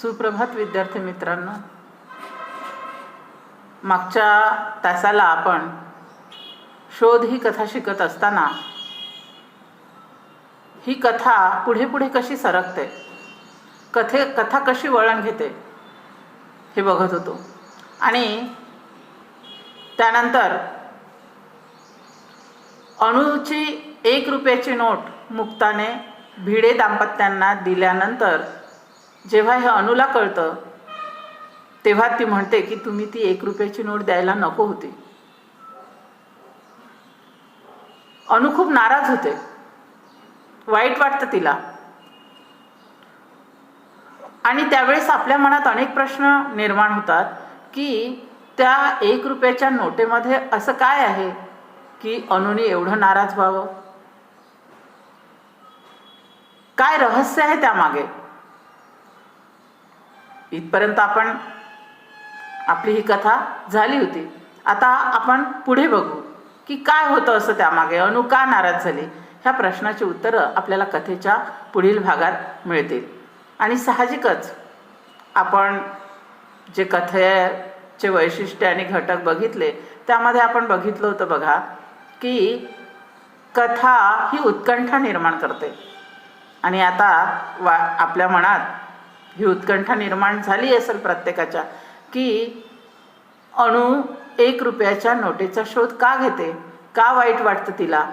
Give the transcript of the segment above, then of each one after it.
सुप्रभात विद्यार्थी मित्रांनो, मागच्या तासाला आपण शोध ही कथा शिकत असताना ही कथा पुढे पुढे कशी सरकते, कथा कशी वळण घेते हे बघत होतो. आणि त्यानंतर अणूची 1 रुपयाची नोट मुक्ताने भिडे दाम्पत्यांना दिल्यानंतर जेव्हा हे अणूला कळतं तेव्हा ती म्हणते की तुम्ही ती 1 रुपयाची नोट द्यायला नको होती. अणू खूप नाराज होते, वाईट वाटतं तिला. आणि त्यावेळेस आपल्या मनात अनेक प्रश्न निर्माण होतात की त्या 1 रुपयाच्या नोटेमध्ये असं काय आहे की अणूने एवढं नाराज व्हावं. काय रहस्य आहे त्यामागे. इथपर्यंत आपली ही कथा झाली होती. आता आपण पुढे बघू की काय होतं असं त्यामागे, अणू का नाराज झाली. ह्या प्रश्नाची उत्तरं आपल्याला कथेच्या पुढील भागात मिळतील. आणि साहजिकच आपण जे कथेचे वैशिष्ट्य आणि घटक बघितले त्यामध्ये आपण बघितलं होतं बघा की कथा ही उत्कंठा निर्माण करते. आणि आता आपल्या मनात ही उत्कंठा निर्माण झाली असेल प्रत्येकाच्या की अणू 1 रुपयाच्या नोटेचा शोध का घेते, का वाईट वाटतं तिला,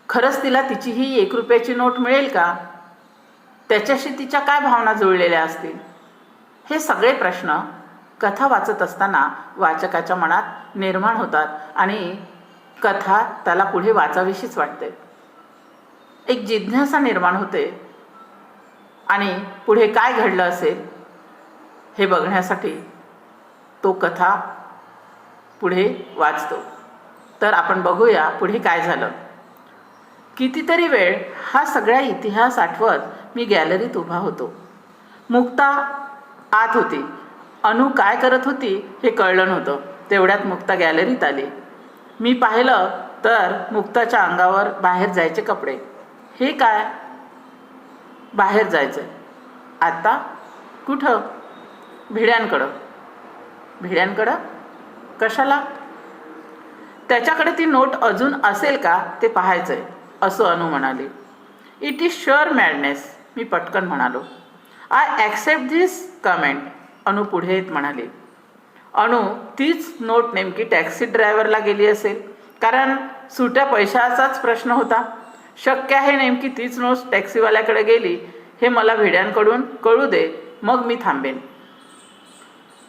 खरंच तिला तिची ही 1 रुपयाची नोट मिळेल का, त्याच्याशी तिच्या काय भावना जुळलेल्या असतील. हे सगळे प्रश्न कथा वाचत असताना वाचकाच्या मनात निर्माण होतात आणि कथा त्याला पुढे वाचावीशीच वाटते. एक जिज्ञासा निर्माण होते आणि पुढे काय घडलं असेल हे बघण्यासाठी तो कथा पुढे वाचतो. तर आपण बघूया पुढे काय झालं. कितीतरी वेळ हा सगळा इतिहास आठवत मी गॅलरीत उभा होतो. मुक्ता आत होती. अणू काय करत होती हे कळलं नव्हतं. तेवढ्यात मुक्ता गॅलरीत आली. मी पाहिलं तर मुक्ताच्या अंगावर बाहेर जायचे कपडे. हे काय, बाहेर जायचं आता कुठं, भिड्यांकडं. भिड्यांकडं कशाला, त्याच्याकडे ती नोट अजून असेल का ते पाहायचंय असं अणू म्हणाली. इट इज शुअर मॅडनेस, मी पटकन म्हणालो. आय ॲक्सेप्ट धिस कमेंट, अणू पुढे येत म्हणाली. अणू तीच नोट नेमकी टॅक्सी ड्रायव्हरला गेली असेल, कारण सुट्या पैशाचाच प्रश्न होता. शक्य आहे नेमकी तीच नोट टॅक्सीवाल्याकडे गेली हे मला भिड्यांकडून कळू दे, मग मी थांबेन.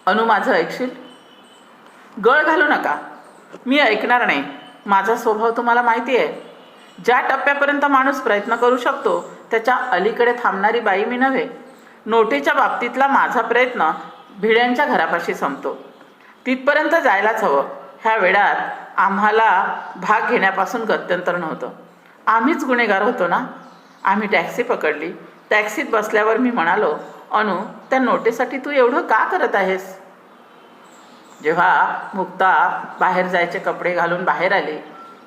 अणू माझं ऐकशील, गळ घालू नका. मी ऐकणार नाही. माझा स्वभाव तुम्हाला माहिती आहे. ज्या टप्प्यापर्यंत माणूस प्रयत्न करू शकतो त्याच्या अलीकडे थांबणारी बाई मी नव्हे. नोटेच्या बाबतीतला माझा प्रयत्न भिड्यांच्या घरापाशी संपतो, तिथपर्यंत जायलाच हवं. ह्या वेळात आम्हाला भाग घेण्यापासून गत्यंतर नव्हतं. आम्हीच गुन्हेगार होतो ना. आम्ही टॅक्सी पकडली. टॅक्सीत बसल्यावर मी म्हणालो, अणू त्या नोटेसाठी तू एवढं का करत आहेस. जेव्हा मुक्ता बाहेर जायचे कपडे घालून बाहेर आली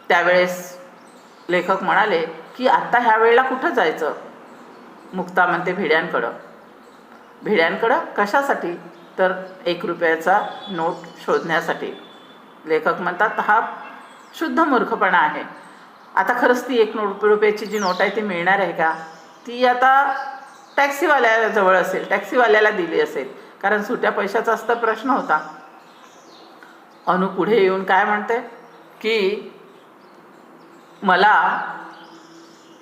त्यावेळेस लेखक म्हणाले की आत्ता ह्या वेळेला कुठं जायचं. मुक्ता म्हणते भिड्यांकडं. भिड्यांकडं कशासाठी, तर 1 रुपयाचा नोट शोधण्यासाठी. लेखक म्हणतात हा शुद्ध मूर्खपणा आहे. आता खरंच ती 1 रुपयाची जी नोट आहे ती मिळणार आहे का. ती आता टॅक्सीवाल्याजवळ असेल, टॅक्सीवाल्याला दिली असेल, कारण सुट्या पैशाचाच तर प्रश्न होता. अणू पुढे येऊन काय म्हणते की मला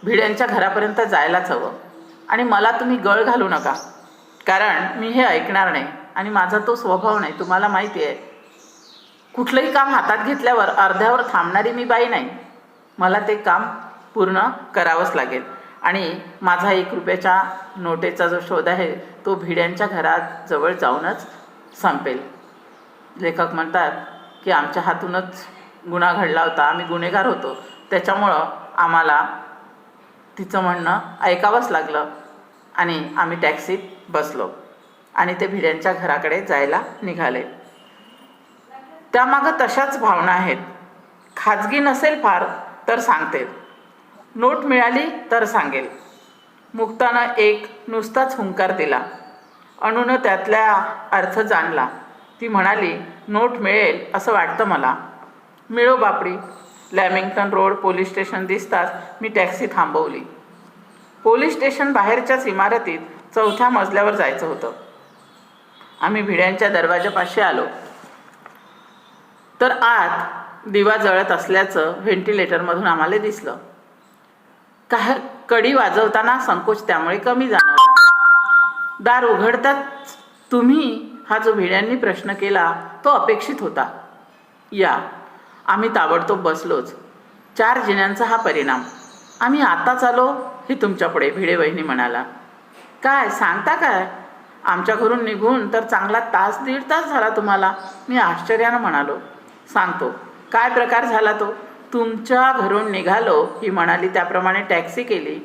भिड्यांच्या घरापर्यंत जायलाच हवं आणि मला तुम्ही गळ घालू नका, कारण मी हे ऐकणार नाही. आणि माझा तो स्वभाव नाही, तुम्हाला माहिती आहे. कुठलंही काम हातात घेतल्यावर अर्ध्यावर थांबणारी मी बाई नाही. मला ते काम पूर्ण करावंच लागेल आणि माझा 1 रुपयाच्या नोटेचा जो शोध आहे तो भिड्यांच्या घराजवळ जाऊनच संपेल. लेखक म्हणतात की आमच्या हातूनच गुन्हा घडला होता, आम्ही गुन्हेगार होतो, त्याच्यामुळं आम्हाला तिचं म्हणणं ऐकावंच लागलं आणि आम्ही टॅक्सीत बसलो आणि ते भिड्यांच्या घराकडे जायला निघाले. त्यामागं तशाच भावना आहेत. खाजगी नसेल फार तर सांगते, नोट मिळाली तर सांगेल, मुक्तानं एक नुसताच हुंकार दिला. अणूनं त्यातला अर्थ जाणला. ती म्हणाली, नोट मिळेल असं वाटतं मला. मिळो बापडी. लॅमिंग्टन रोड पोलीस स्टेशन दिसताच मी टॅक्सी थांबवली. पोलीस स्टेशन बाहेरच्याच इमारतीत 4थ्या मजल्यावर जायचं होतं. आम्ही भिड्यांच्या दरवाजापाशी आलो तर आत दिवा जळत असल्याचं व्हेंटिलेटरमधून आम्हाला दिसलं. कडी वाजवताना संकोच त्यामुळे कमी जाणवला. दार उघडताच तुम्ही हा जो भिड्यांनी प्रश्न केला तो अपेक्षित होता. या. आम्ही ताबडतोब बसलोच. 4 जिन्यांचा हा परिणाम. आम्ही आताच आलो हे तुमच्यापुढे, भिडे वहिनी म्हणाला. काय सांगता काय? आमच्या घरून निघून तर चांगला तास 1.5 तास झाला तुम्हाला. मी आश्चर्यानं म्हणालो. सांगतो. काय प्रकार झाला तो? तुमच्या घरून निघालो ही म्हणाली त्याप्रमाणे टॅक्सी केली.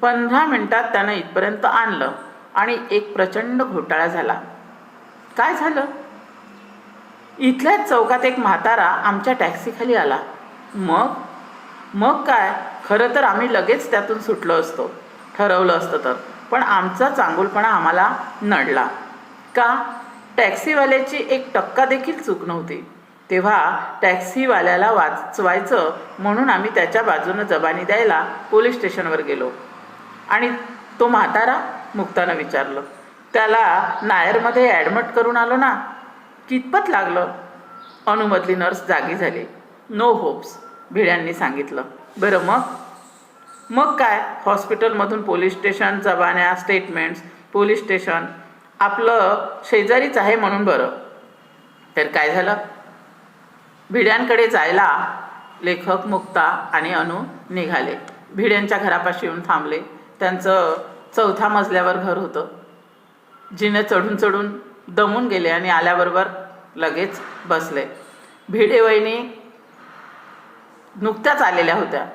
15 मिनिटात त्यानं इथपर्यंत आणलं आणि एक प्रचंड घोटाळा झाला. काय झालं? इथल्याच चौकात एक म्हातारा आमच्या टॅक्सीखाली आला. मग काय? खरं तर आम्ही लगेच त्यातून सुटलो असतो, ठरवलं असतं तर. पण आमचा चांगुलपणा आम्हाला नडला. का? टॅक्सीवाल्याची 1% देखील चूक नव्हती. तेव्हा टॅक्सीवाल्याला वाचवायचं म्हणून आम्ही त्याच्या बाजूनं जबानी द्यायला पोलीस स्टेशनवर गेलो. आणि तो म्हातारा? मुक्तानं विचारलं. त्याला नायरमध्ये ॲडमिट करून आलो ना. कितपत लागलं? अणूमधली नर्स जागी झाली. नो होप्स, भिड्यांनी सांगितलं. बरं मग काय? हॉस्पिटलमधून पोलीस स्टेशन, जबान्या, स्टेटमेंट्स. पोलीस स्टेशन आपलं शेजारीच आहे म्हणून बरं. तर काय झालं? भिड्यांकडे जायला लेखक, मुक्ता आणि अणू निघाले. भिड्यांच्या घरापाशी येऊन थांबले. त्यांचं 4थ्या मजल्यावर घर होतं. जिने चढून चढून दमून गेले आणि आल्याबरोबर लगेच बसले. भिडे वहिनी नुकत्याच आलेल्या होत्या.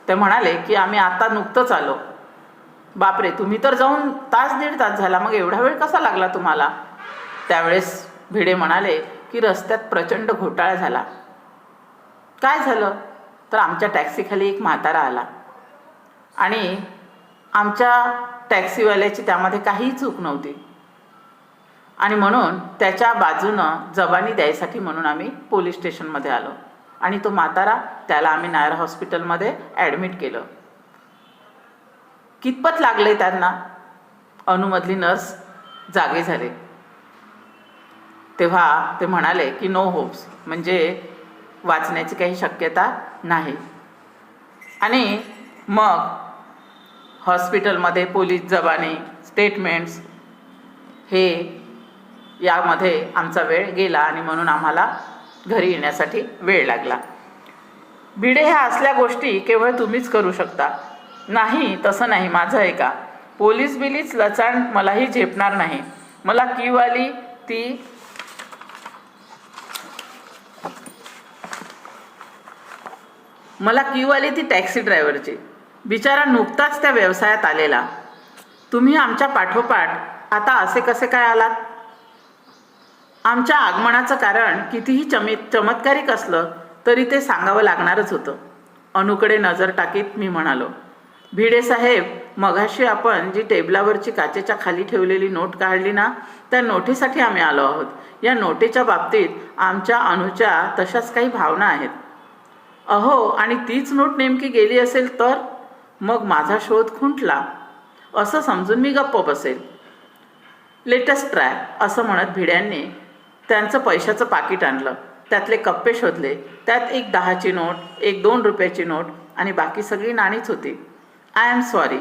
ते म्हणाले की आम्ही आता नुकतंच आलो. बापरे, तुम्ही तर जाऊन तास 1.5 तास झाला. मग एवढा वेळ कसा लागला तुम्हाला? त्यावेळेस भिडे म्हणाले की रस्त्यात प्रचंड घोटाळा झाला. काय झालं? तर आमच्या टॅक्सीखाली एक म्हातारा आला आणि आमच्या टॅक्सीवाल्याची त्यामध्ये काहीही चूक नव्हती आणि म्हणून त्याच्या बाजूनं जबानी द्यायसाठी म्हणून आम्ही पोलीस स्टेशनमध्ये आलो. आणि तो म्हातारा, त्याला आम्ही नायर हॉस्पिटलमध्ये ॲडमिट केलं. कितपत लागले त्यांना? अणूमधली नर्स जागे झाले. तेव्हा ते म्हणाले की नो होप्स, म्हणजे वाचण्याची काही शक्यता नाही. आणि मग हॉस्पिटलमध्ये पोलीस जबानी, स्टेटमेंट्स हे यामध्ये आमचा वेळ गेला आणि म्हणून आम्हाला घरी येण्यासाठी वेळ लागला. भिडे, ह्या असल्या गोष्टी केवळ तुम्हीच करू शकता. नाही, तसं नाही. माझं आहे का? पोलीस बिलीच लचाण मलाही झेपणार नाही. मला कीवाली ती टॅक्सी ड्रायव्हरची. बिचारा नुकताच त्या व्यवसायात आलेला. तुम्ही आमच्या पाठोपाठ आता असे कसे काय आलात? आमच्या आगमनाचं कारण कितीही चमत्कारिक असलं तरी ते सांगावं लागणारच होतं. अणूकडे नजर टाकीत मी म्हणालो, भिडे साहेब, मघाशी आपण जी टेबलावरची काचेच्या खाली ठेवलेली नोट काढली ना, त्या नोटीसाठी आम्ही आलो आहोत. या नोटीच्या बाबतीत आमच्या अणूच्या तशाच काही भावना आहेत. अहो, आणि तीच नोट नेमकी गेली असेल तर? मग माझा शोध खुंटला असं समजून मी गप्प बसेल. लेटेस्ट ट्राय, असं म्हणत भिड्यांनी त्यांचं पैशाचं पाकिट आणलं. त्यातले कप्पे शोधले. त्यात एक 10ची नोट, एक 2 रुपयाची नोट आणि बाकी सगळी नाणीच होती. I am sorry.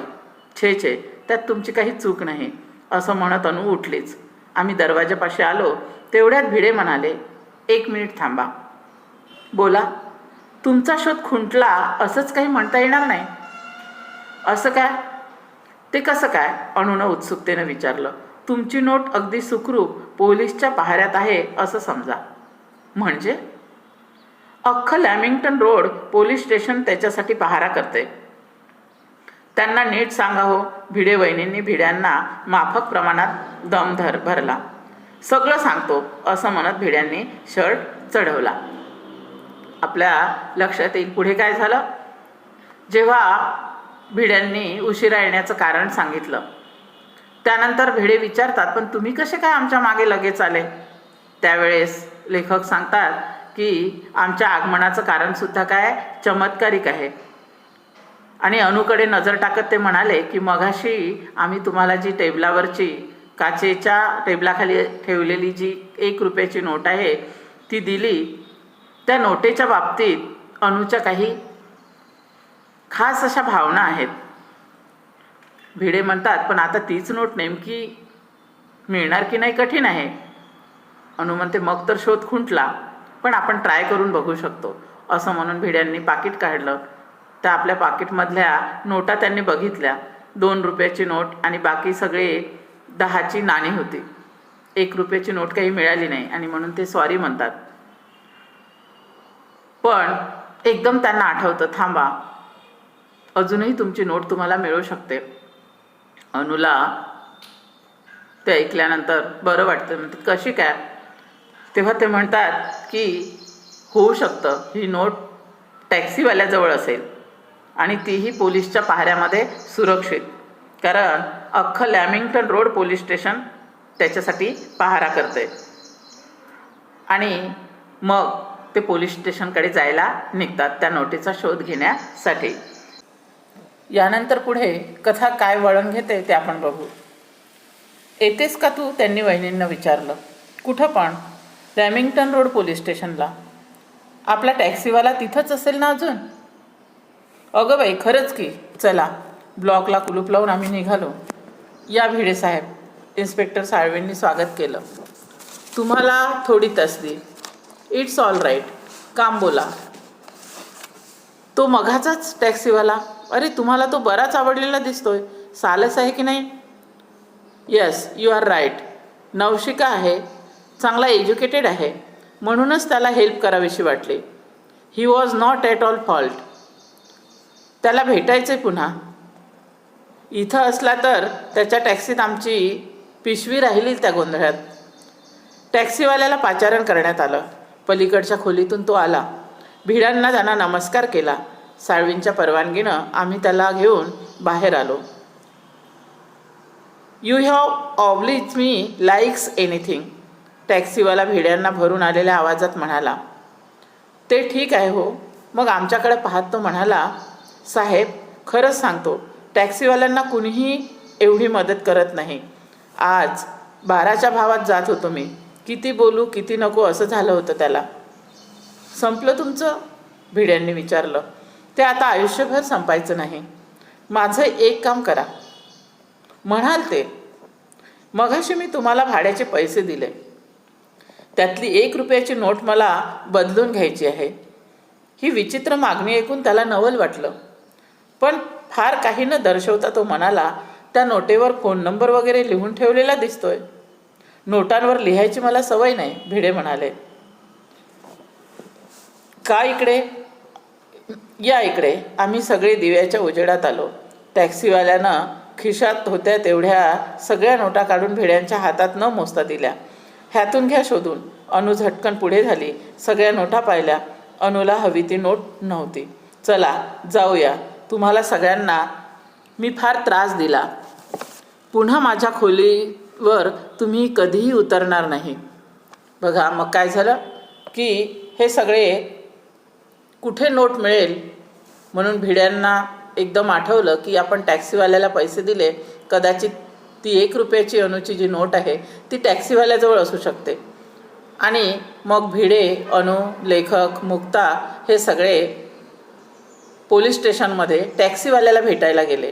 छे, त्यात तुमची काही चूक नाही, असं म्हणत अणू उठलीच. आम्ही दरवाजापाशी आलो तेवढ्यात भिडे म्हणाले, 1 मिनिट थांबा. बोला. तुमचा शोध खुंटला असंच काही म्हणता येणार नाही. असं काय? ते कसं काय? अणूनं उत्सुकतेनं विचारलं. तुमची नोट अगदी सुखरूप पोलीसच्या पहाऱ्यात आहे असं समजा. म्हणजे? अख्खं लॅमिंग्टन रोड पोलीस स्टेशन त्याच्यासाठी पहारा करते. त्यांना नीट सांगा हो. भिडे वहिनींनी भिड्यांना माफक प्रमाणात दम भरला. सगळं सांगतो, असं म्हणत भिड्यांनी शर्ट चढवला. आपल्या लक्षात येईल पुढे काय झालं. जेव्हा भिड्यांनी उशिरा येण्याचं कारण सांगितलं. त्यानंतर भिडे विचारतात, पण तुम्ही कसे काय आमच्या मागे लगेच आले? त्यावेळेस लेखक सांगतात की आमच्या आगमनाचं कारणसुद्धा काय चमत्कारिक आहे. आणि अनुकडे नजर टाकत ते म्हणाले की मघाशी आम्ही तुम्हाला जी टेबलावरची काचेच्या टेबलाखाली ठेवलेली जी 1 रुपयाची नोट आहे ती दिली, त्या नोटेच्या बाबतीत अनुच्या काही खास अशा भावना आहेत. भिडे म्हणतात, पण आता तीच नोट नेमकी मिळणार की नाही कठीण आहे. अनु म्हणते, मग तर शोध खुंटला, पण आपण ट्राय करून बघू शकतो. असं म्हणून भिड्यांनी पाकिट काढलं. त्या आपल्या पाकिटमधल्या नोटा त्यांनी बघितल्या. 2 रुपयाची नोट आणि बाकी सगळे 10ची नाणी होती. 1 रुपयाची नोट काही मिळाली नाही आणि म्हणून ते सॉरी म्हणतात. पण एकदम त्यांना आठवतं, थांबा, अजूनही तुमची नोट तुम्हाला मिळू शकते. अनुला ते ऐकल्यानंतर बरं वाटतं. म्हणते, कशी काय? तेव्हा ते म्हणतात की होऊ शकतं ही नोट टॅक्सीवाल्याजवळ असेल आणि तीही पोलीसच्या पहाऱ्यामध्ये सुरक्षित, कारण अख्खं लॅमिंग्टन रोड पोलीस स्टेशन त्याच्यासाठी पहारा करते. आणि मग ते पोलीस स्टेशनकडे जायला निघतात त्या नोटीचा शोध घेण्यासाठी. यानंतर पुढे कथा काय वळण घेते ते आपण बघू. येतेस का तू? त्यांनी वहिनींना विचारलं. कुठं पण? लॅमिंग्टन रोड पोलीस स्टेशनला. आपला टॅक्सीवाला तिथंच असेल ना अजून? अगं बाई, खरंच की. चला. ब्लॉकला कुलूप लावून आम्ही निघालो. या भिडे साहेब, इन्स्पेक्टर साळवेंनी स्वागत केलं. तुम्हाला थोडी तसदी. It's all right. काम बोला. तो मघाचाच टॅक्सीवाला? अरे, तुम्हाला तो बराच आवडलेला दिसतोय. सालस आहे की नाही? Yes, you are right. नवशिका आहे, चांगला एज्युकेटेड आहे, म्हणूनच त्याला हेल्प करावीशी वाटली. He was not at all fault. त्याला भेटायचे पुन्हा. इथं असला तर त्याच्या टॅक्सीत आमची पिशवी राहिली त्या गोंधळात. टॅक्सीवाल्याला पाचारण करण्यात आलं. पलीकडच्या खोलीतून तो आला. भिडांना त्यांना नमस्कार केला. साळवींच्या परवानगीनं आम्ही त्याला घेऊन बाहेर आलो. You have oblige me likes anything. टॅक्सीवाला भिड्यांना भरून आलेल्या आवाजात म्हणाला. ते ठीक आहे हो. मग आमच्याकडे पाहत तो म्हणाला, साहेब, खरंच सांगतो, टॅक्सीवाल्यांना कुणीही एवढी मदत करत नाही. आज 12च्या भावात जात होतो मी. किती बोलू किती नको असं झालं होतं त्याला. संपलं तुमचं? भिड्यांनी विचारलं. ते आता आयुष्यभर संपायचं नाही. माझं एक काम करा. म्हणाल ते. मघाशी मी तुम्हाला भाड्याचे पैसे दिले. त्यातली 1 रुपयाची नोट मला बदलून घ्यायची आहे. ही विचित्र मागणी ऐकून त्याला नवल वाटलं. पण फार काही न दर्शवता तो म्हणाला, त्या नोटेवर फोन नंबर वगैरे लिहून ठेवलेला दिसतोय. नोटांवर लिहायची मला सवय नाही, भिडे म्हणाले. का इकडे? या इकडे. आम्ही सगळे दिव्याच्या उजेडात आलो. टॅक्सीवाल्यानं खिशात होत्या तेवढ्या सगळ्या नोटा काढून भिड्यांच्या हातात न मोजता दिल्या. ह्यातून घ्या शोधून. अनु झटकन पुढे झाली. सगळ्या नोटा पाहिल्या. अनुला हवी ती नोट नव्हती. चला जाऊया. तुम्हाला सगळ्यांना मी फार त्रास दिला. पुन्हा माझ्या खोलीवर तुम्ही कधीही उतरणार नाही. बघा मग काय झालं की हे सगळे कुठे नोट मिळेल म्हणून भिड्यांना एकदम आठवलं की आपण टॅक्सीवाल्याला पैसे दिले. कदाचित ती 1 रुपयाची अनुची जी नोट आहे ती टॅक्सीवाल्याजवळ असू शकते. आणि मग भिडे, अनु, लेखक, मुक्ता हे सगळे पोलीस स्टेशनमध्ये टॅक्सीवाल्याला भेटायला गेले.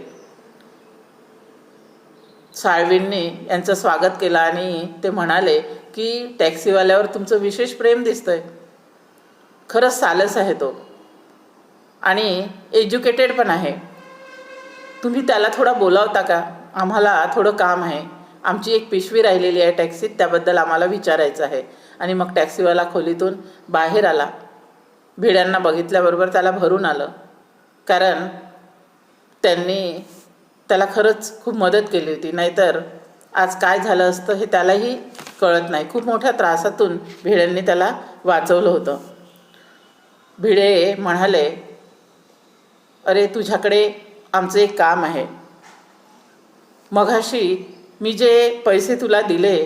साळवींनी यांचं स्वागत केलं आणि ते म्हणाले की टॅक्सीवाल्यावर तुमचं विशेष प्रेम दिसतंय. खरंच सालस आहे तो आणि एज्युकेटेड पण आहे. तुम्ही त्याला थोडा बोलावता का? आम्हाला थोडं काम आहे. आमची एक पिशवी राहिलेली आहे टॅक्सीत, त्याबद्दल आम्हाला विचारायचं आहे. आणि मग टॅक्सीवाला खोलीतून बाहेर आला. भिड्यांना बघितल्याबरोबर त्याला भरून आलं, कारण त्यांनी त्याला खरंच खूप मदत केली होती. नाहीतर आज काय झालं असतं हे त्यालाही कळत नाही. खूप मोठ्या त्रासातून भिड्यांनी त्याला वाचवलं होतं. भिडे म्हणाले, अरे तुझ्याकडे आमचं एक काम आहे. मघाशी मी जे पैसे तुला दिले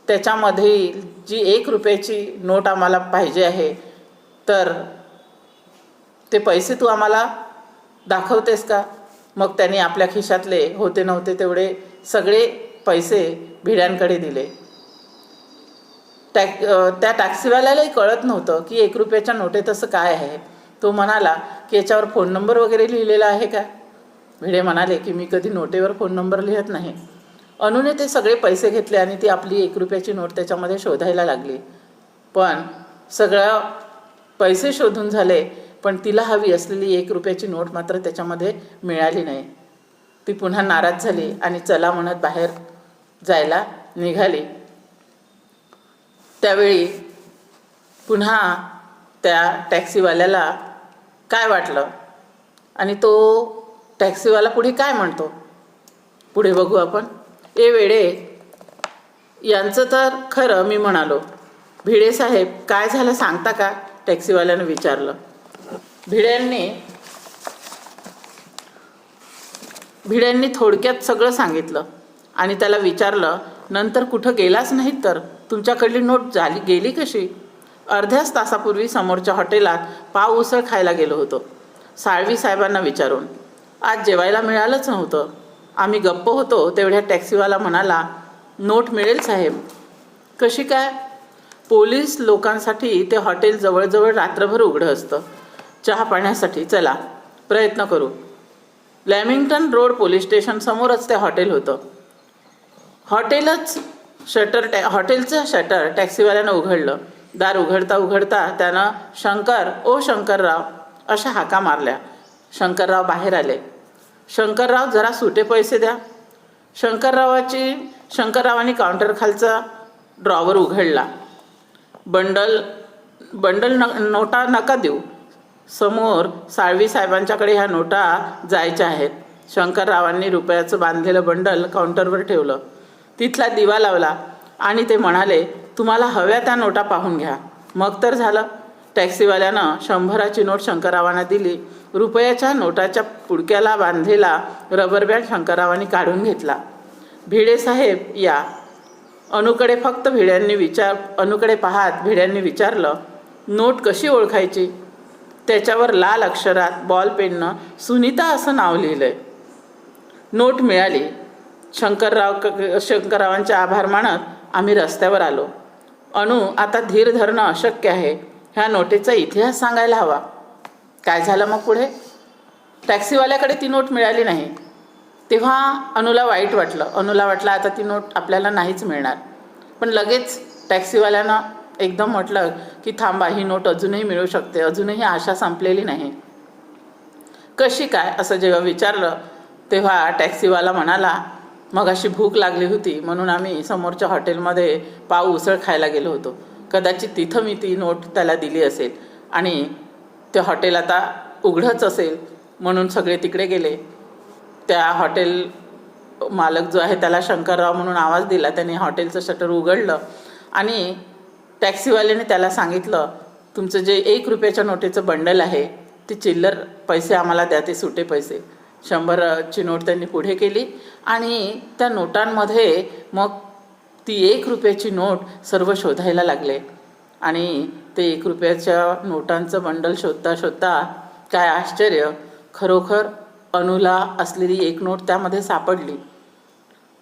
त्याच्यामध्ये जी 1 रुपयाची नोट आम्हाला पाहिजे आहे, तर ते पैसे तू आम्हाला दाखवतेस का? मग त्यांनी आपल्या खिशातले होते नव्हते तेवढे सगळे पैसे भिड्यांकडे दिले. त्या टॅक्सीवाल्यालाही कळत नव्हतं की 1 रुपयाच्या नोटेत असं काय आहे. तो म्हणाला की याच्यावर फोन नंबर वगैरे लिहिलेला आहे का? भिडे म्हणाले की मी कधी नोटेवर फोन नंबर लिहत नाही. अनुने ते सगळे पैसे घेतले आणि ती आपली 1 रुपयाची नोट त्याच्यामध्ये शोधायला लागली. पण सगळं पैसे शोधून झाले, पण तिला हवी असलेली 1 रुपयाची नोट मात्र त्याच्यामध्ये मिळाली नाही. ती पुन्हा नाराज झाली आणि चला म्हणत बाहेर जायला निघाली. त्यावेळी पुन्हा त्या टॅक्सीवाल्याला काय वाटलं आणि तो टॅक्सीवाला पुढे काय म्हणतो पुढे बघू आपण. ए वेडे, यांचं तर खरं मी म्हणालो. भिडे साहेब काय झालं सांगता का? टॅक्सीवाल्यानं विचारलं. भिड्यांनी थोडक्यात सगळं सांगितलं आणि त्याला विचारलं, नंतर कुठं गेलाच नाहीत तर तुमच्याकडली नोट गेली कशी? अर्ध्याच तासापूर्वी समोरच्या हॉटेलात पाव उसळ खायला गेलो होतो साळवी साहेबांना विचारून. आज जेवायला मिळालंच नव्हतं. आम्ही गप्प होतो तेवढ्या टॅक्सीवाला म्हणाला, नोट मिळेल साहेब. कशी काय? पोलीस लोकांसाठी ते हॉटेल जवळजवळ रात्रभर उघडं असतं. चहा पाण्यासाठी चला, प्रयत्न करू. लॅमिंग्टन रोड पोलीस स्टेशन समोरच ते हॉटेल होतं. हॉटेलचं शटर टॅक्सीवाल्यानं उघडलं. दार उघडता उघडता त्यानं शंकर, ओ शंकरराव अशा हाका मारल्या. शंकरराव बाहेर आले. शंकरराव जरा सुटे पैसे द्या. शंकररावांनी काउंटर खालचा ड्रॉवर उघडला. बंडल नोटा नका देऊ. समोर साळवी साहेबांच्याकडे ह्या नोटा जायच्या आहेत. शंकररावांनी रुपयाचं बांधलेलं बंडल काउंटरवर ठेवलं. तिथला दिवा लावला आणि ते म्हणाले, तुम्हाला हव्या त्या नोटा पाहून घ्या. मग तर झालं. टॅक्सीवाल्यानं 100ची नोट शंकररावांना दिली. रुपयाच्या नोटाच्या पुडक्याला बांधलेला रबर बँड शंकररावांनी काढून घेतला. भिडे साहेब या. अनुकडे पाहत भिड्यांनी विचारलं, नोट कशी ओळखायची? त्याच्यावर लाल अक्षरात बॉल पेननं सुनीता असं नाव लिहिलंय. नोट मिळाली. शंकररावांचे आभार मानत आम्ही रस्त्यावर आलो. अनु, आता धीर धरणं अशक्य आहे. ह्या नोटेचा इतिहास सांगायला हवा. काय झालं मग पुढे? टॅक्सीवाल्याकडे ती नोट मिळाली नाही. तेव्हा अनुला वाईट वाटलं. अनुला वाटलं आता ती नोट आपल्याला नाहीच मिळणार. पण लगेच टॅक्सीवाल्यानं एकदम म्हटलं की थांबा, ही नोट अजूनही मिळू शकते. अजूनही आशा संपलेली नाही. कशी काय असं जेव्हा विचारलं तेव्हा टॅक्सीवाला म्हणाला, मगाशी भूक लागली होती म्हणून आम्ही समोरच्या हॉटेलमध्ये पाव उसळ खायला गेलो होतो. कदाचित तिथं मी ती नोट त्याला दिली असेल आणि ते हॉटेल आता उघडंच असेल म्हणून सगळे तिकडे गेले. त्या हॉटेल मालक जो आहे त्याला शंकरराव म्हणून आवाज दिला. त्याने हॉटेलचं शटर उघडलं आणि टॅक्सीवाल्याने त्याला सांगितलं, तुमचं जे 1 रुपयाच्या नोटेचं बंडल आहे ते चिल्लर पैसे आम्हाला द्या, ते सुटे पैसे. 100ची नोट त्यांनी पुढे केली आणि त्या नोटांमध्ये मग ती 1 रुपयाची नोट सर्व शोधायला लागले आणि ते 1 रुपयाच्या नोटांचं बंडल शोधता शोधता काय आश्चर्य, खरोखर अनुला असलेली 1 नोट त्यामध्ये सापडली.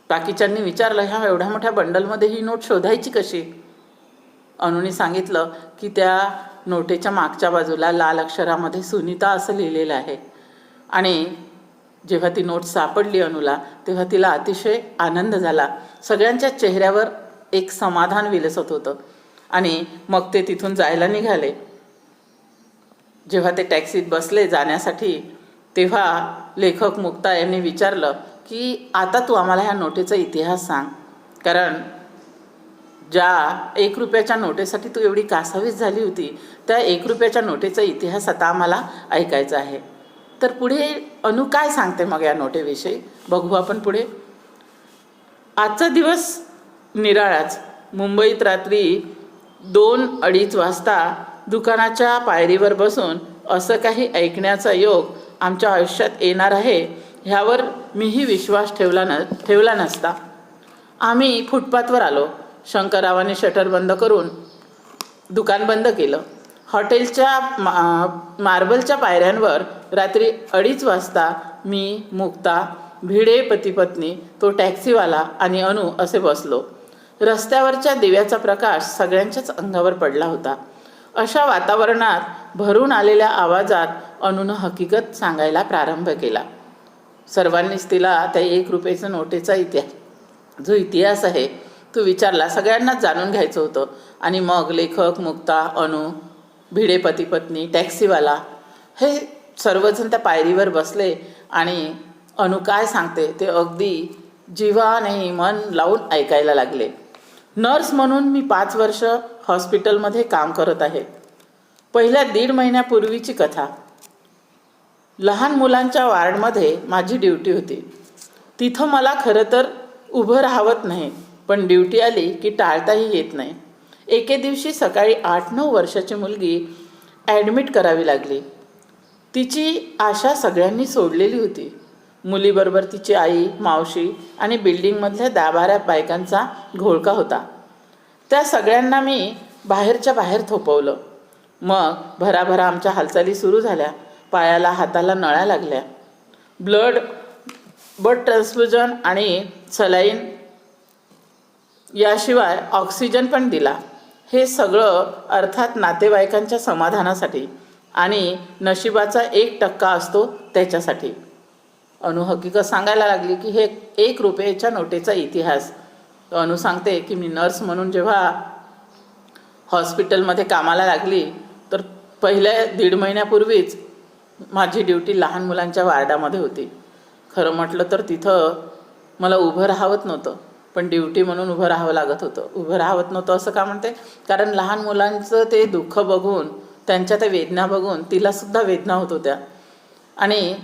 बाकीच्यांनी विचारलं, ह्या एवढ्या मोठ्या बंडलमध्ये ही नोट शोधायची कशी? अनुने सांगितलं की त्या नोटेच्या मागच्या बाजूला लाल अक्षरामध्ये सुनीता असं लिहिलेलं आहे. आणि जेव्हा ती नोट सापडली अनुला तेव्हा तिला अतिशय आनंद झाला. सगळ्यांच्या चेहऱ्यावर एक समाधान विलसत होतं. आणि मग ते तिथून जायला निघाले. जेव्हा ते टॅक्सीत बसले जाण्यासाठी तेव्हा लेखक मुक्ता यांनी विचारलं की आता तू आम्हाला ह्या नोटेचा इतिहास सांग, कारण ज्या 1 रुपयाच्या नोटेसाठी तू एवढी कासावीस झाली होती त्या 1 रुपयाच्या नोटेचा इतिहास आता आम्हाला ऐकायचा आहे. तर पुढे अनु काय सांगते मग या नोटेविषयी बघू आपण पुढे. आजचा दिवस निराळाच. मुंबईत रात्री 2-2:30 वाजता दुकानाच्या पायरीवर बसून असं काही ऐकण्याचा योग आमच्या आयुष्यात येणार आहे ह्यावर मीही विश्वास ठेवला नसता. आम्ही फुटपाथवर आलो. शंकररावाने शटर बंद करून दुकान बंद केलं. हॉटेलच्या मार्बलच्या पायऱ्यांवर रात्री 2:30 वाजता मी, मुक्ता, भिडे पती-पत्नी, तो टॅक्सीवाला आणि अनु असे बसलो. रस्त्यावरच्या दिव्याचा प्रकाश सगळ्यांच्याच अंगावर पडला होता. अशा वातावरणात भरून आलेल्या आवाजात अनुनं हकीकत सांगायला प्रारंभ केला. सर्वांनीच तिला त्या 1 रुपयाच्या नोटेचा जो इतिहास आहे तो विचारला. सगळ्यांनाच जाणून घ्यायचं होतं. आणि मग लेखक, मुक्ता, अनु, भिडे पती-पत्नी, टॅक्सीवाला हे सर्वजण त्या पायरीवर बसले आणि अनु काय सांगते ते अगदी जीवाने मन लावून ऐकायला लागले. नर्स म्हणून मी 5 वर्ष हॉस्पिटलमध्ये काम करत आहे. पहिल्या 1.5 महिन्यापूर्वीची कथा. लहान मुलांच्या वॉर्डमध्ये माझी ड्युटी होती. तिथं मला खरं तर उभं राहावत नाही, पण ड्युटी आली की टाळताही येत नाही. एके दिवशी सकाळी 8-9 वर्षाची मुलगी ॲडमिट करावी लागली. तिची आशा सगळ्यांनी सोडलेली होती. मुलीबरोबर तिची आई, मावशी आणि बिल्डिंगमधल्या 10-12 बायकांचा घोळका होता. त्या सगळ्यांना मी बाहेरच्या बाहेर थोपवलं. मग भराभरा आमच्या हालचाली सुरू झाल्या. पायाला हाताला नळ्या लागल्या. ब्लड ट्रान्सफ्युजन आणि सलाईन, याशिवाय ऑक्सिजन पण दिला. हे सगळं अर्थात नातेवाईकांच्या समाधानासाठी आणि नशिबाचा 1% असतो त्याच्यासाठी. अनु हकीकत सांगायला लागली की हे 1 रुपयाच्या नोटेचा इतिहास. अनु सांगते की मी नर्स म्हणून जेव्हा हॉस्पिटलमध्ये कामाला लागली तर पहिल्या 1.5 महिन्यापूर्वीच माझी ड्युटी लहान मुलांच्या वार्डामध्ये होती. खरं म्हटलं तर तिथं मला उभं राहावत नव्हतं, पण ड्युटी म्हणून उभं राहावं लागत होतं. उभं राहावत नव्हतं असं का म्हणते, कारण लहान मुलांचं ते दुःख बघून, त्यांच्या त्या वेदना बघून तिलासुद्धा वेदना होत होत्या आणि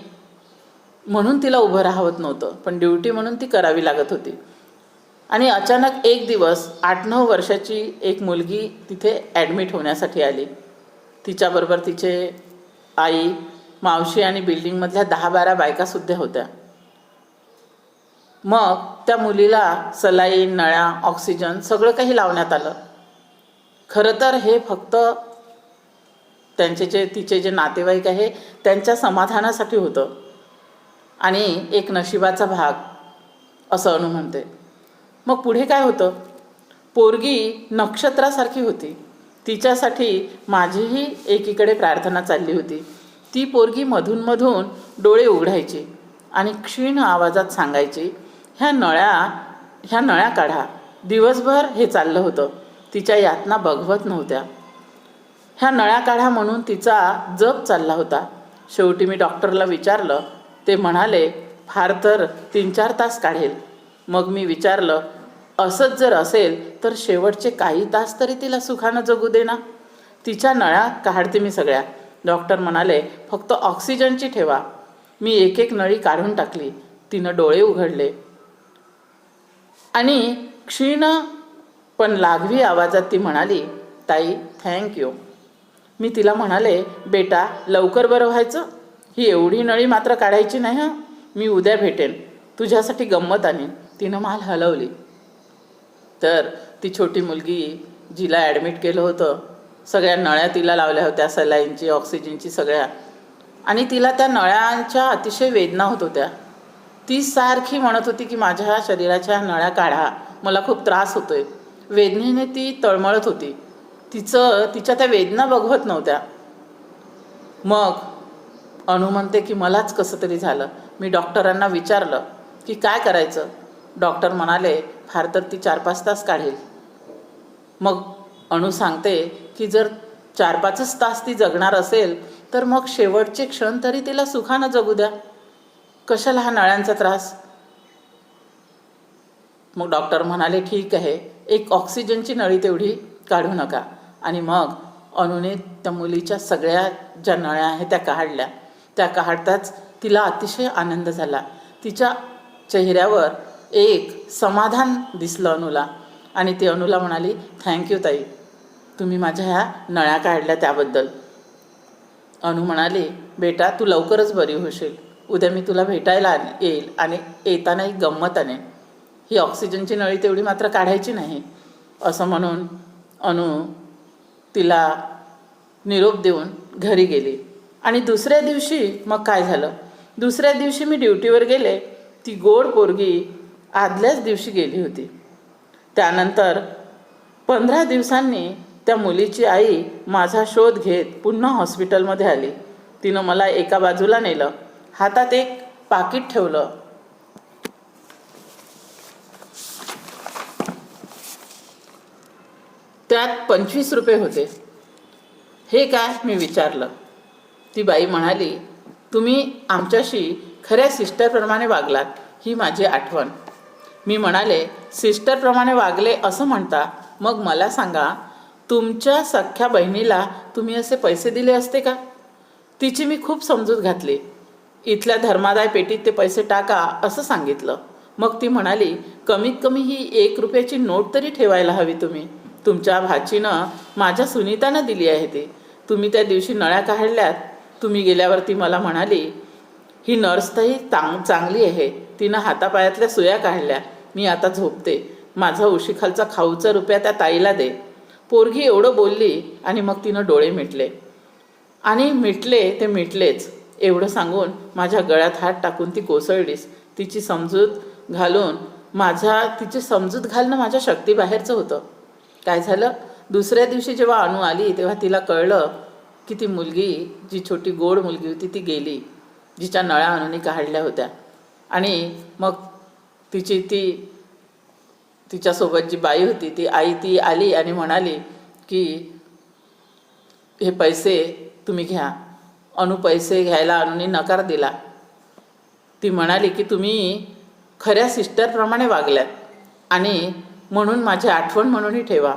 म्हणून तिला उभं राहावत नव्हतं, पण ड्युटी म्हणून ती करावी लागत होती. आणि अचानक एक दिवस 8-9 वर्षाची एक मुलगी तिथे ॲडमिट होण्यासाठी आली. तिच्याबरोबर तिचे आई, मावशी आणि बिल्डिंगमधल्या 10-12 बायकासुद्धा होत्या. मग त्या मुलीला सलाईन, नळ्या, ऑक्सिजन सगळं काही लावण्यात आलं. खरं तर हे फक्त तिचे जे नातेवाईक आहे त्यांच्या समाधानासाठी होतं आणि एक नशिबाचा भाग असं अनु म्हणते. मग पुढे काय होतं? पोरगी नक्षत्रासारखी होती. तिच्यासाठी माझीही एकीकडे प्रार्थना चालली होती. ती पोरगी मधून डोळे उघडायची आणि क्षीण आवाजात सांगायची, ह्या नळ्या काढा. दिवसभर हे चाललं होतं. तिच्या यातना बघवत नव्हत्या. ह्या नळ्या काढा म्हणून तिचा जप चालला होता. शेवटी मी डॉक्टरला विचारलं. ते म्हणाले फार तर 3-4 तास काढेल. मग मी विचारलं, असंच जर असेल तर शेवटचे काही तास तरी तिला सुखानं जगू दे ना. तिच्या नळ्या काढते मी सगळ्या. डॉक्टर म्हणाले फक्त ऑक्सिजनची ठेवा. मी एक नळी काढून टाकली. तिनं डोळे उघडले आणि क्षीण पण लाघवी आवाजात ती म्हणाली, ताई थँक्यू. मी तिला म्हणाले, बेटा लवकर बरं व्हायचं. ही एवढी नळी मात्र काढायची नाही हं. मी उद्या भेटेन, तुझ्यासाठी गंमत आणीन. तिनं माल हलवली. तर ती छोटी मुलगी जिला ॲडमिट केलं होतं, सगळ्या नळ्या तिला लावल्या होत्या, सलाईनची, ऑक्सिजनची सगळ्या. आणि तिला त्या नळ्यांच्या अतिशय वेदना होत होत्या. ती सारखी म्हणत होती की माझ्या शरीराच्या नळ्या काढा, मला खूप त्रास होतोय. वेदनेने ती तळमळत होती. तिच्या त्या वेदना बघवत नव्हत्या. मग अनु म्हणते की मलाच कसं तरी झालं. मी डॉक्टरांना विचारलं की काय करायचं. डॉक्टर म्हणाले फार तर ती 4-5 तास काढेल. मग अनु सांगते की जर 4-5 तास ती जगणार असेल तर मग शेवटचे क्षण तरी तिला सुखानं जगू द्या. कशाला हा नळ्यांचा त्रास. मग डॉक्टर म्हणाले ठीक आहे, एक ऑक्सिजनची नळी तेवढी काढू नका. आणि मग अनुने त्या मुलीच्या सगळ्या ज्या नळ्या आहेत त्या काढल्या. त्या काढताच तिला अतिशय आनंद झाला. तिच्या चेहऱ्यावर एक समाधान दिसलं अनुला. आणि ती अनुला म्हणाली, थँक्यू ताई, तुम्ही माझ्या ह्या नळ्या काढल्या त्याबद्दल. अनु म्हणाली, बेटा तू लवकरच बरी होशील. उद्या मी तुला भेटायला येईल आणि येताना एक गंमत आणेन. ही ऑक्सिजनची नळी तेवढी मात्र काढायची नाही. असं म्हणून अनु तिला निरोप देऊन घरी गेली. आणि दुसऱ्या दिवशी मग काय झालं, दुसऱ्या दिवशी मी ड्युटीवर गेले. ती गोड पोरगी आदल्याच दिवशी गेली होती. त्यानंतर 15 दिवसांनी त्या मुलीची आई माझा शोध घेत पुन्हा हॉस्पिटलमध्ये आली. तिनं मला एका बाजूला नेलं, हातात एक पाकीट ठेवलं. त्यात 25 रुपये होते. हे काय, मी विचारलं. ती बाई म्हणाली, तुम्ही आमच्याशी खऱ्या सिस्टरप्रमाणे वागलात, ही माझी आठवण. मी म्हणाले, सिस्टरप्रमाणे वागले असं म्हणता, मग मला सांगा, तुमच्या सख्ख्या बहिणीला तुम्ही असे पैसे दिले असते का? तिची मी खूप समजूत घातली. इथल्या धर्मादाय पेटीत ते पैसे टाका असं सांगितलं. मग ती म्हणाली, कमीत कमी ही 1 रुपयाची नोट तरी ठेवायला हवी तुम्ही. तुमच्या भाचीनं माझ्या सुनीतानं दिली आहे ती. तुम्ही त्या दिवशी नळ्या काढल्यात. तुम्ही गेल्यावरती मला म्हणाली, ही नर्सताई चांगली आहे, तिनं हातापायातल्या सुया काढल्या. मी आता झोपते, माझा उशीखालचा खाऊचा रुपया त्या ताईला दे. पोरगी एवढं बोलली आणि मग तिनं डोळे मिटले. आणि मिटले ते मिटलेच. एवढं सांगून माझ्या गळ्यात हात टाकून ती कोसळलीस. तिची समजूत घालणं माझ्या शक्तीबाहेरचं होतं. काय झालं, दुसऱ्या दिवशी जेव्हा अनु आली तेव्हा तिला कळलं की ती मुलगी, जी छोटी गोड मुलगी होती, ती गेली, जिच्या नळ्या अनुनी काढल्या होत्या. आणि मग तिच्यासोबत जी बाई होती, ती आई, ती आली आणि म्हणाली की हे पैसे तुम्ही घ्या. अनु पैसे घ्यायला अनुनी नकार दिला. ती म्हणाली की तुम्ही खऱ्या सिस्टरप्रमाणे वागल्यात आणि म्हणून माझी आठवण म्हणूनही ठेवा.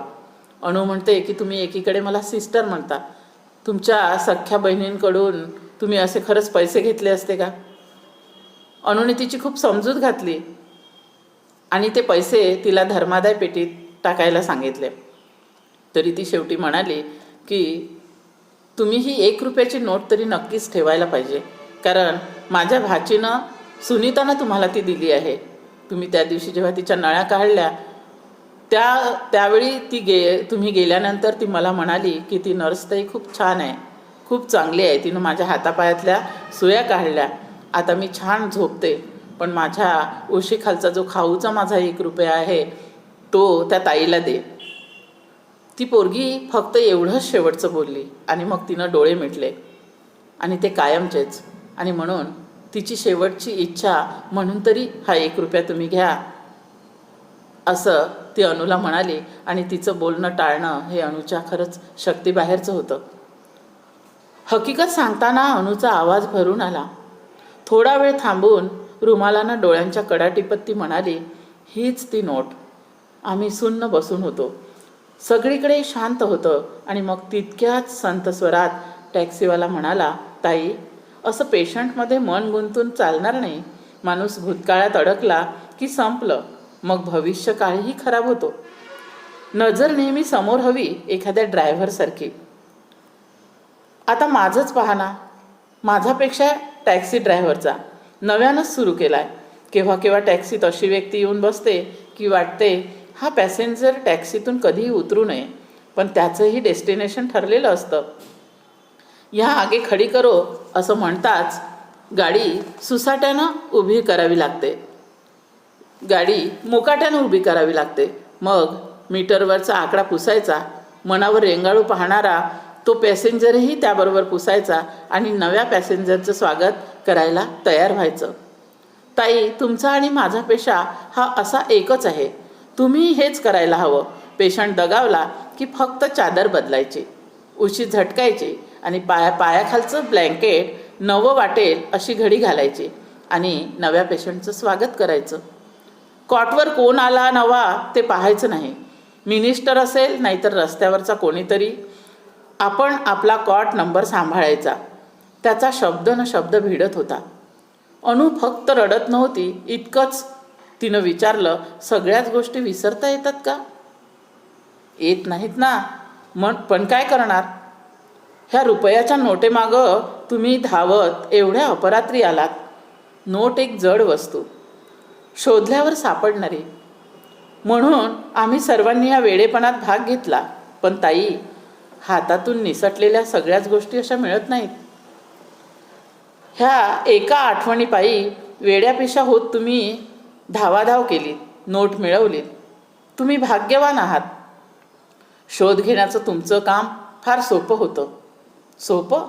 अनु म्हणते की तुम्ही एकीकडे मला सिस्टर म्हणता, तुमच्या सख्ख्या बहिणींकडून तुम्ही असे खरंच पैसे घेतले असते का? अनुने तिची खूप समजूत घातली आणि ते पैसे तिला धर्मादाय पेटीत टाकायला सांगितले. तरी ती शेवटी म्हणाली की तुम्ही ही 1 रुपयाची नोट तरी नक्कीच ठेवायला पाहिजे, कारण माझ्या भाचीनं, सुनीतानं तुम्हाला ती दिली आहे. तुम्ही त्या दिवशी जेव्हा तिच्या नळ्या काढल्या त्यावेळी तुम्ही गेल्यानंतर ती मला म्हणाली की ती नर्सताई खूप छान आहे, खूप चांगली आहे, तिनं माझ्या हातापायातल्या सुया काढल्या, आता मी छान झोपते, पण माझ्या उशीखालचा जो खाऊचा माझा 1 रुपया आहे तो त्या ताईला दे. ती पोरगी फक्त एवढंच शेवटचं बोलली आणि मग तिनं डोळे मिटले. आणि ते कायमचेच. आणि म्हणून तिची शेवटची इच्छा म्हणून तरी हा 1 रुपया तुम्ही घ्या, असं ती अनुला म्हणाली. आणि तिचं बोलणं टाळणं हे अनुच्या खरंच शक्तीबाहेरचं होतं. हकीकत सांगताना अनुचा आवाज भरून आला. थोडा वेळ थांबून रुमालानं डोळ्यांच्या कडा टिपत ती म्हणाली, हीच ती नोट. आम्ही सुन्न बसून होतो. सगळीकडे शांत होतं. आणि मग तितक्याच संत स्वरात टॅक्सीवाला म्हणाला, ताई, असं पेशंटमध्ये मन गुंतून चालणार नाही. माणूस भूतकाळात अडकला की संपलं, मग भविष्यकाळही खराब होतो. नजर नेहमी समोर हवी, एखाद्या ड्रायव्हरसारखी. आता माझंच पहा ना, माझ्यापेक्षा टॅक्सी ड्रायव्हरचा नव्यानंच सुरू केला आहे. केव्हा केव्हा टॅक्सीत अशी व्यक्ती येऊन बसते की वाटते हा पॅसेंजर टॅक्सीतून कधीही उतरू नये, पण त्याचंही डेस्टिनेशन ठरलेलं असतं. ह्या आगे खडी करो असं म्हणताच गाडी सुसाट्यानं उभी करावी लागते, गाडी मुकाट्यानं उभी करावी लागते. मग मीटरवरचा आकडा पुसायचा, मनावर रेंगाळू पाहणारा तो पॅसेंजरही त्याबरोबर पुसायचा आणि नव्या पॅसेंजरचं स्वागत करायला तयार व्हायचं. ताई, तुमचा आणि माझा पेशा हा असा एकच आहे. तुम्ही हेच करायला हवं. पेशंट दगावला की फक्त चादर बदलायची, उशी झटकायची आणि पायाखालचं ब्लँकेट नवं वाटेल अशी घडी घालायची आणि नव्या पेशंटचं स्वागत करायचं. कॉटवर कोण आला नवा ते पाहायचं नाही. मिनिस्टर असेल नाहीतर रस्त्यावरचा कोणीतरी, आपण आपला कॉट नंबर सांभाळायचा. त्याचा शब्द न शब्द भिडत होता. अनु फक्त रडत नव्हती, इतकंच तिनं विचारलं, सगळ्याच गोष्टी विसरता येतात का? येत नाहीत ना, पण काय करणार? ह्या रुपयाच्या नोटेमागं तुम्ही धावत एवढ्या अपरात्री आलात. नोट एक जड वस्तू, शोधल्यावर सापडणारी. म्हणून आम्ही सर्वांनी या वेडेपणात भाग घेतला. पण ताई, हातातून निसटलेल्या सगळ्याच गोष्टी अशा मिळत नाहीत. ह्या एका आठवणीपायी वेड्यापेशा होत तुम्ही धावाधाव केली, नोट मिळवलीत. तुम्ही भाग्यवान आहात. शोध घेण्याचं तुमचं काम फार सोपं होतं. सोपं?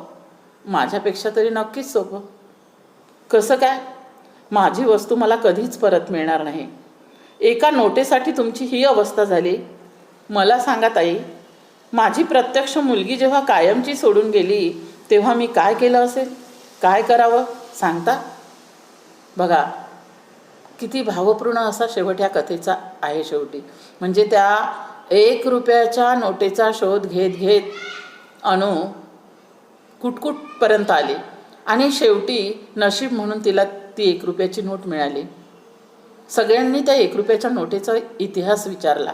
माझ्यापेक्षा तरी नक्कीच सोपं. कसं काय? माझी वस्तू मला कधीच परत मिळणार नाही. एका नोटेसाठी तुमची ही अवस्था झाली. मला सांगा ताई, माझी प्रत्यक्ष मुलगी जेव्हा कायमची सोडून गेली तेव्हा मी काय केलं असेल, काय करावं सांगता? बघा, किती भावपूर्ण असा शेवट ह्या कथेचा आहे. शेवटी म्हणजे त्या 1 रुपयाच्या नोटेचा शोध घेत घेत अनु कुटकुटपर्यंत आली आणि शेवटी नशीब म्हणून तिला ती 1 रुपयाची नोट मिळाली. सगळ्यांनी त्या 1 रुपयाच्या नोटेचा इतिहास विचारला.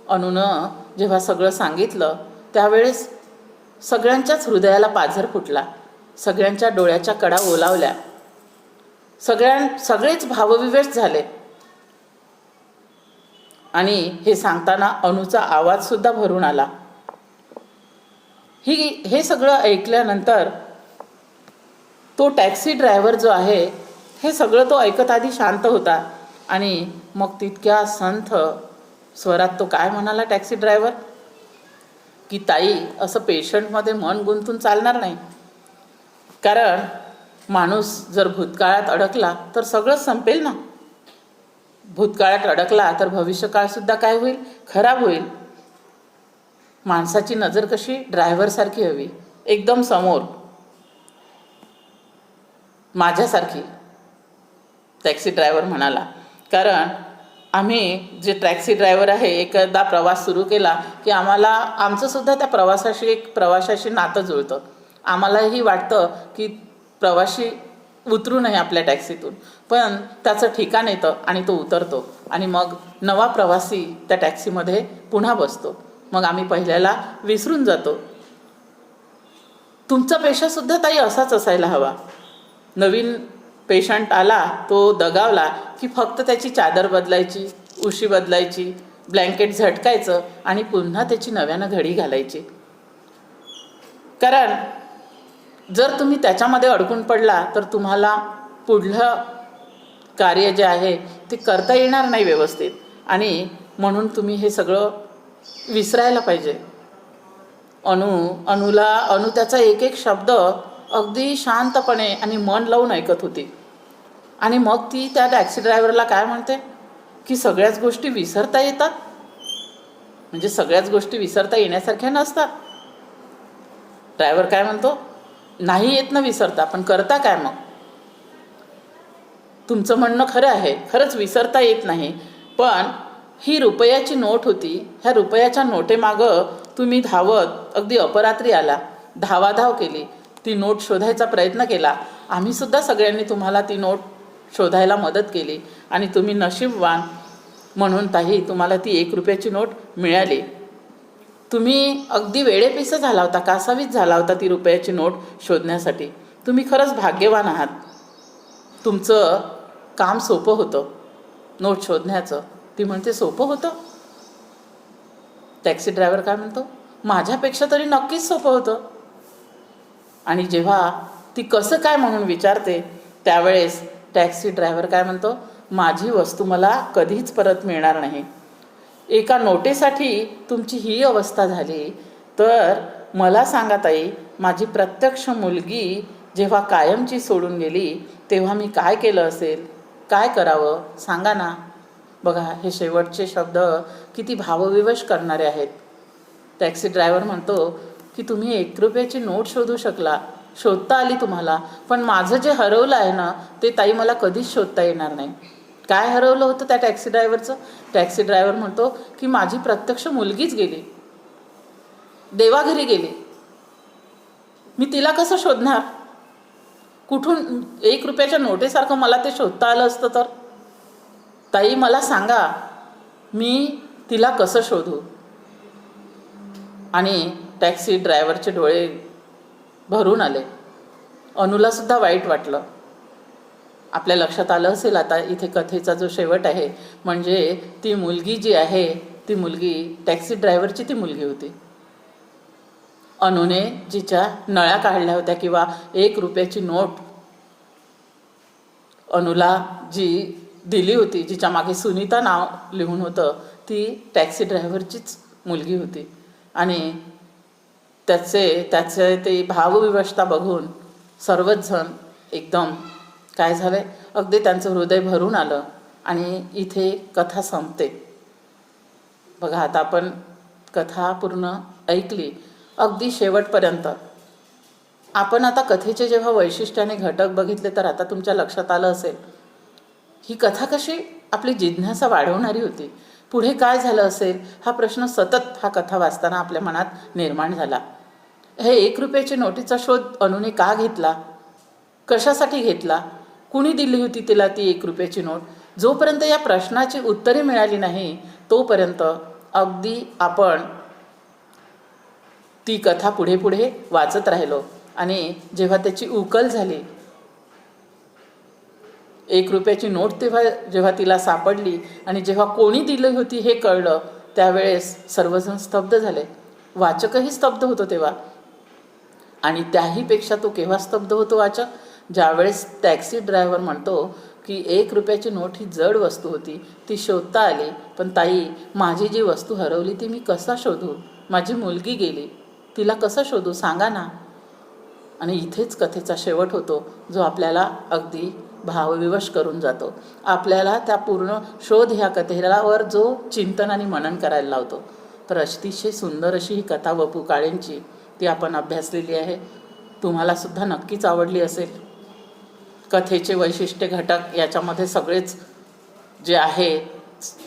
अनुनं जेव्हा सगळं सांगितलं त्यावेळेस सगळ्यांच्याच हृदयाला पाझर फुटला. सगळ्यांच्या डोळ्याच्या कडा ओलावल्या. सगळेच भावविवेश झाले. आणि हे सांगताना अनुचा आवाजसुद्धा भरून आला. हे सगळं ऐकल्यानंतर तो टॅक्सी ड्रायव्हर जो आहे, हे सगळं तो ऐकत आधी शांत होता आणि मग तितक्या संथ स्वरात तो काय म्हणाला टॅक्सी ड्रायव्हर, की ताई, असं पेशंटमध्ये मन गुंतून चालणार नाही. कारण माणूस जर भूतकाळात अडकला तर सगळंच संपेल ना. भूतकाळात अडकला तर भविष्यकाळसुद्धा काय होईल, खराब होईल. माणसाची नजर कशी ड्रायव्हरसारखी हवी, एकदम समोर, माझ्यासारखी. टॅक्सी ड्रायव्हर म्हणाला. कारण आम्ही जे टॅक्सी ड्रायव्हर आहे, एकदा प्रवास सुरू केला की आमचंसुद्धा त्या प्रवाशाशी नातं जुळतं. आम्हालाही वाटतं की प्रवासी उतरू नये आपल्या टॅक्सीतून, पण त्याचं ठिकाण येतं आणि तो उतरतो आणि मग नवा प्रवासी त्या टॅक्सीमध्ये पुन्हा बसतो. मग आम्ही पहिल्याला विसरून जातो. तुमचा पेशासुद्धा ताई असाच असायला हवा. नवीन पेशंट आला, तो दगावला की फक्त त्याची चादर बदलायची, उशी बदलायची, ब्लँकेट झटकायचं आणि पुन्हा त्याची नव्यानं घडी घालायची. कारण जर तुम्ही त्याच्यामध्ये अडकून पडला तर तुम्हाला पुढलं कार्य जे आहे ते करता येणार नाही व्यवस्थित. आणि म्हणून तुम्ही हे सगळं विसरायला पाहिजे. अनु त्याचा एक एक शब्द अगदी शांतपणे आणि मन लावून ऐकत होती. आणि मग ती त्या टॅक्सी ड्रायव्हरला काय म्हणते की सगळ्याच गोष्टी विसरता येतात. म्हणजे सगळ्याच गोष्टी विसरता येण्यासारख्या नसतात. ड्रायव्हर काय म्हणतो, नाही येत ना विसरता, पण करता काय मग? तुमचं म्हणणं खरं आहे, खरंच विसरता येत नाही. पण ही रुपयाची नोट होती. ह्या रुपयाच्या नोटेमागं तुम्ही धावत अगदी अपरात्री आला, धावाधाव केली, ती नोट शोधायचा प्रयत्न केला. आम्हीसुद्धा सगळ्यांनी तुम्हाला ती नोट शोधायला मदत केली आणि तुम्ही नशीबवान म्हणून ताई, तुम्हाला ती 1 रुपयाची नोट मिळाली. तुम्ही अगदी वेडेपिसा झाला होता, कासावीस झाला होता ती रुपयाची नोट शोधण्यासाठी. तुम्ही खरंच भाग्यवान आहात. तुमचं काम सोपं होतं नोट शोधण्याचं. ती म्हणते, सोपं होतं? टॅक्सी ड्रायव्हर काय म्हणतो, माझ्यापेक्षा तरी नक्कीच सोपं होतं. आणि जेव्हा ती कसं काय म्हणून विचारते त्यावेळेस टॅक्सी ड्रायव्हर काय म्हणतो, माझी वस्तू मला कधीच परत मिळणार नाही. एका नोटेसाठी तुमची ही अवस्था झाली तर मला सांगा ताई, माझी प्रत्यक्ष मुलगी जेव्हा कायमची सोडून गेली तेव्हा मी काय केलं असेल, काय करावं सांगा ना. बघा, हे शेवटचे शब्द किती भावविवश करणारे आहेत. टॅक्सी ड्रायव्हर म्हणतो की तुम्ही 1 रुपयाची नोट शोधता आली तुम्हाला, पण माझं जे हरवलं आहे ना ते ताई मला कधीच शोधता येणार नाही. काय हरवलं होतं त्या टॅक्सी ड्रायव्हरचं? टॅक्सी ड्रायव्हर म्हणतो की माझी प्रत्यक्ष मुलगीच गेली, देवाघरी गेली. मी तिला कसं शोधणार? कुठून 1 रुपयाच्या नोटेसारखं मला ते शोधता आलं असतं तर? ताई, मला सांगा, मी तिला कसं शोधू? आणि टॅक्सी ड्रायव्हरचे डोळे भरून आले. अनुलासुद्धा वाईट वाटलं. आपल्या लक्षात आलं असेल आता इथे कथेचा जो शेवट आहे, म्हणजे ती मुलगी जी आहे ती मुलगी टॅक्सी ड्रायव्हरची ती मुलगी होती. अनुने जिच्या नळ्या काढल्या होत्या किंवा 1 रुपयाची नोट अनुला जी दिली होती, जिच्या मागे सुनीता नाव लिहून होतं, ती टॅक्सी ड्रायव्हरचीच मुलगी होती. आणि त्याचे ते भावविवशता बघून सर्वच जण एकदम काय झाले, अगदी त्यांचं हृदय भरून आलं आणि इथे कथा संपते. बघा, आता आपण कथा पूर्ण ऐकली अगदी शेवटपर्यंत. आपण आता कथेचे जेव्हा वैशिष्ट्य आणि घटक बघितले तर आता तुमच्या लक्षात आलं असेल ही कथा कशी आपली जिज्ञासा वाढवणारी होती. पुढे काय झालं असेल हा प्रश्न सतत हा कथा वाचताना आपल्या मनात निर्माण झाला. हे 1 रुपयाच्या नोटीचा शोध अनुने का घेतला, कशासाठी घेतला, कुणी दिली होती तिला ती 1 रुपयाची नोट, जोपर्यंत या प्रश्नाची उत्तरे मिळाली नाही तोपर्यंत अगदी आपण ती कथा पुढे पुढे वाचत राहिलो. आणि जेव्हा त्याची उकल झाली, 1 रुपयाची नोट जेव्हा तिला सापडली आणि जेव्हा कोणी दिली होती हे कळलं, त्यावेळेस सर्वजण स्तब्ध झाले. वाचकही स्तब्ध होतो तेव्हा. आणि त्याहीपेक्षा तो केव्हा स्तब्ध होतो वाचक, ज्यावेळेस टॅक्सी ड्रायव्हर म्हणतो की 1 रुपयाची नोट ही जड वस्तू होती, ती शोधता आली, पण ताई माझी जी वस्तू हरवली ती मी कसा शोधू, माझी मुलगी गेली, तिला कसं शोधू सांगा ना. आणि इथेच कथेचा शेवट होतो, जो आपल्याला अगदी भावविवश करून जातो. आपल्याला त्या पूर्ण शोध ह्या कथेवर जो चिंतन आणि मनन करायला लावतो. तर अतिशय सुंदर अशी ही कथा वपू काळेंची ती आपण अभ्यासलेली आहे. तुम्हाला सुद्धा नक्कीच आवडली असेल. कथेचे वैशिष्ट्य घटक याच्यामध्ये सगळेच जे आहे,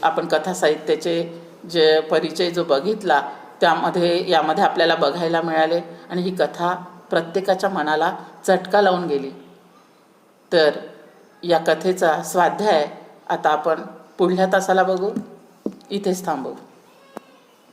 आपण कथा साहित्याचे जे परिचय जो बघितला यामध्ये आपल्याला बघायला मिळाले. आणि ही कथा प्रत्येकाच्या मनाला चटका लावून गेली. तर या कथेचा स्वाध्याय आता आपण पुढल्या तासाला बघू. इथेच थांबवू.